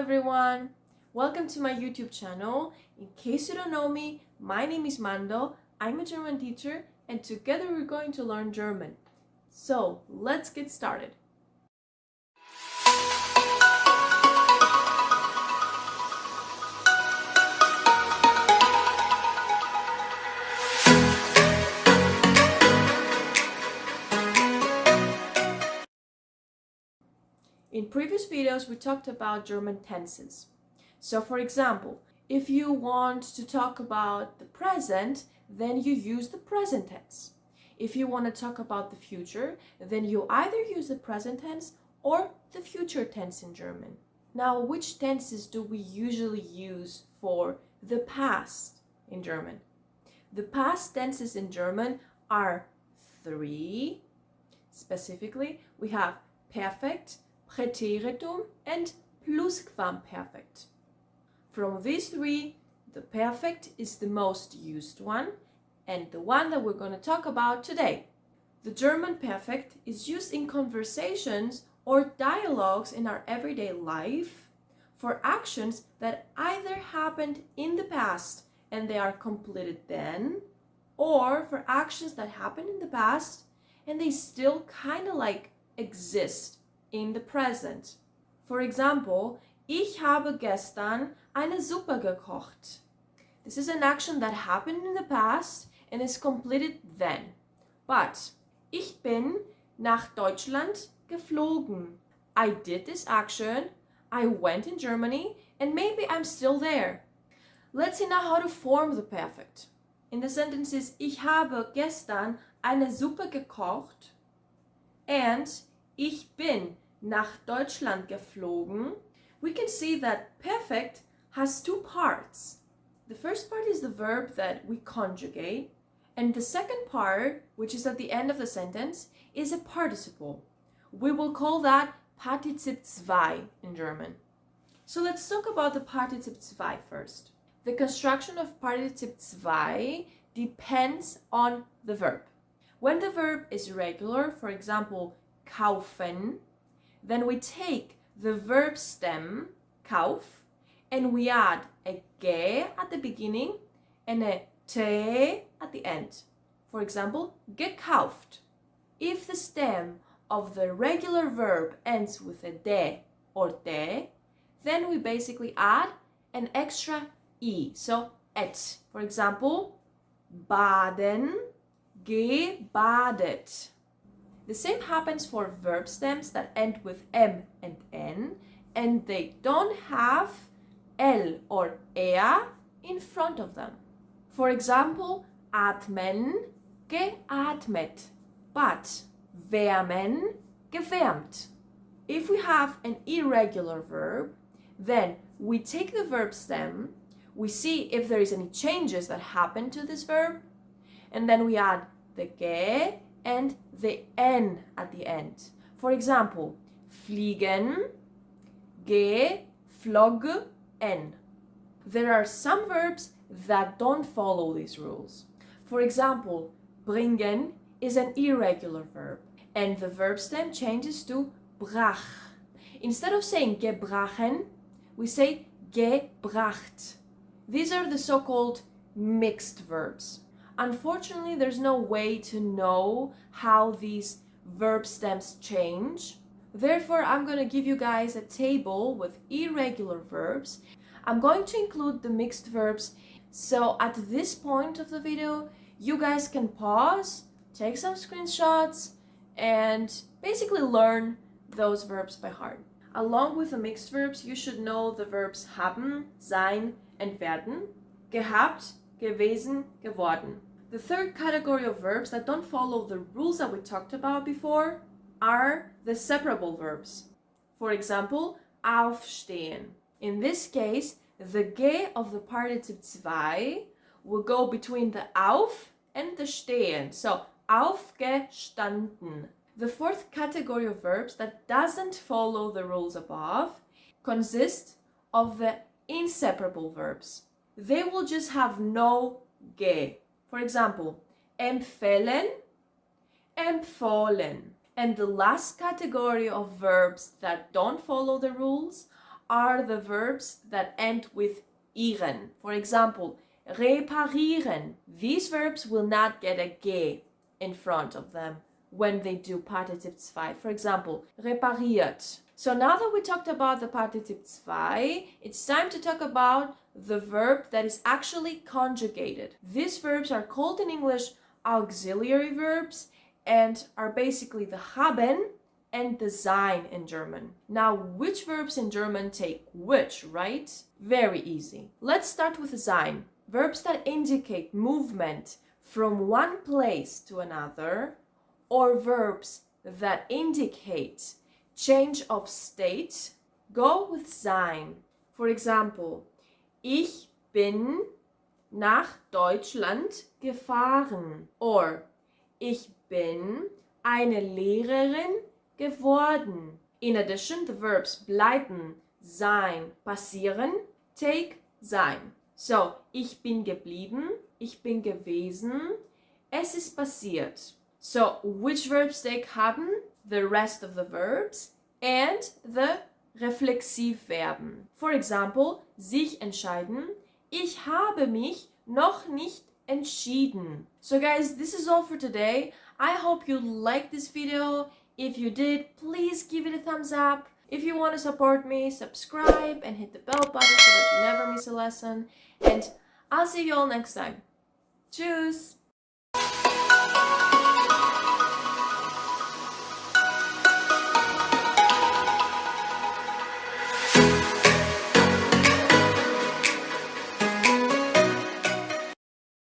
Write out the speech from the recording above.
everyone! Welcome to my YouTube channel. In case you don't know me, my name is Mando. I'm a German teacher and together we're going to learn German. So let's get started. In previous videos, we talked about German tenses. So for example, if you want to talk about the present, then you use the present tense. If you want to talk about the future, then you either use the present tense or the future tense in German. Now, which tenses do we usually use for the past in German? The past tenses in German are three. Specifically, we have Perfekt, Präteritum and Plusquamperfekt. From these three, the perfect is the most used one and the one that we're going to talk about today. The German perfect is used in conversations or dialogues in our everyday life for actions that either happened in the past and they are completed then, or for actions that happened in the past and they still kind of like exist in the present. For example, ich habe gestern eine Suppe gekocht. This is an action that happened in the past and is completed then. But ich bin nach Deutschland geflogen. I did this action, I went in Germany, and maybe I'm still there. Let's see now how to form the perfect. In the sentences ich habe gestern eine Suppe gekocht and ich bin nach Deutschland geflogen, we can see that perfect has two parts. The first part is the verb that we conjugate, and the second part, which is at the end of the sentence, is a participle. We will call that participle zwei in German. So let's talk about the participle zwei first. The construction of participle zwei depends on the verb. When the verb is regular, for example, kaufen, then we take the verb stem, kauf, and we add a ge at the beginning and a te at the end. For example, gekauft. If the stem of the regular verb ends with a de or te, then we basically add an extra e, so et. For example, baden, gebadet. The same happens for verb stems that end with m and n, and they don't have l or er in front of them. For example, atmen, geatmet, but wärmen, gewärmt. If we have an irregular verb, then we take the verb stem, we see if there is any changes that happen to this verb, and then we add the ge and the n at the end. For example, fliegen, geflogen. There are some verbs that don't follow these rules. For example, bringen is an irregular verb and the verb stem changes to brach. Instead of saying gebrachen, we say gebracht. These are the so-called mixed verbs. Unfortunately, there's no way to know how these verb stems change. Therefore, I'm going to give you guys a table with irregular verbs. I'm going to include the mixed verbs. So at this point of the video, you guys can pause, take some screenshots, and basically learn those verbs by heart. Along with the mixed verbs, you should know the verbs haben, sein, and werden, gehabt, gewesen, geworden. The third category of verbs that don't follow the rules that we talked about before are the separable verbs. For example, aufstehen. In this case, the ge of the participle zwei will go between the auf and the stehen. So, aufgestanden. The fourth category of verbs that doesn't follow the rules above consists of the inseparable verbs. They will just have no ge. For example, empfehlen, empfohlen. And the last category of verbs that don't follow the rules are the verbs that end with ieren. For example, reparieren. These verbs will not get a G in front of them when they do Partizip 2. For example, repariert. So now that we talked about the Partizip 2, it's time to talk about the verb that is actually conjugated. These verbs are called in English auxiliary verbs and are basically the haben and the sein in German. Now, which verbs in German take which, right? Very easy. Let's start with sein. Verbs that indicate movement from one place to another, or verbs that indicate change of state, go with sein. For example, ich bin nach Deutschland gefahren. Or, ich bin eine Lehrerin geworden. In addition, the verbs bleiben, sein, passieren take sein. So, ich bin geblieben, ich bin gewesen, es ist passiert. So, which verbs take haben? The rest of the verbs and the Reflexivverben. For example, sich entscheiden, ich habe mich noch nicht entschieden. So guys, this is all for today. I hope you liked this video. If you did, please give it a thumbs up. If you want to support me, subscribe and hit the bell button so that you never miss a lesson. And I'll see you all next time. Tschüss!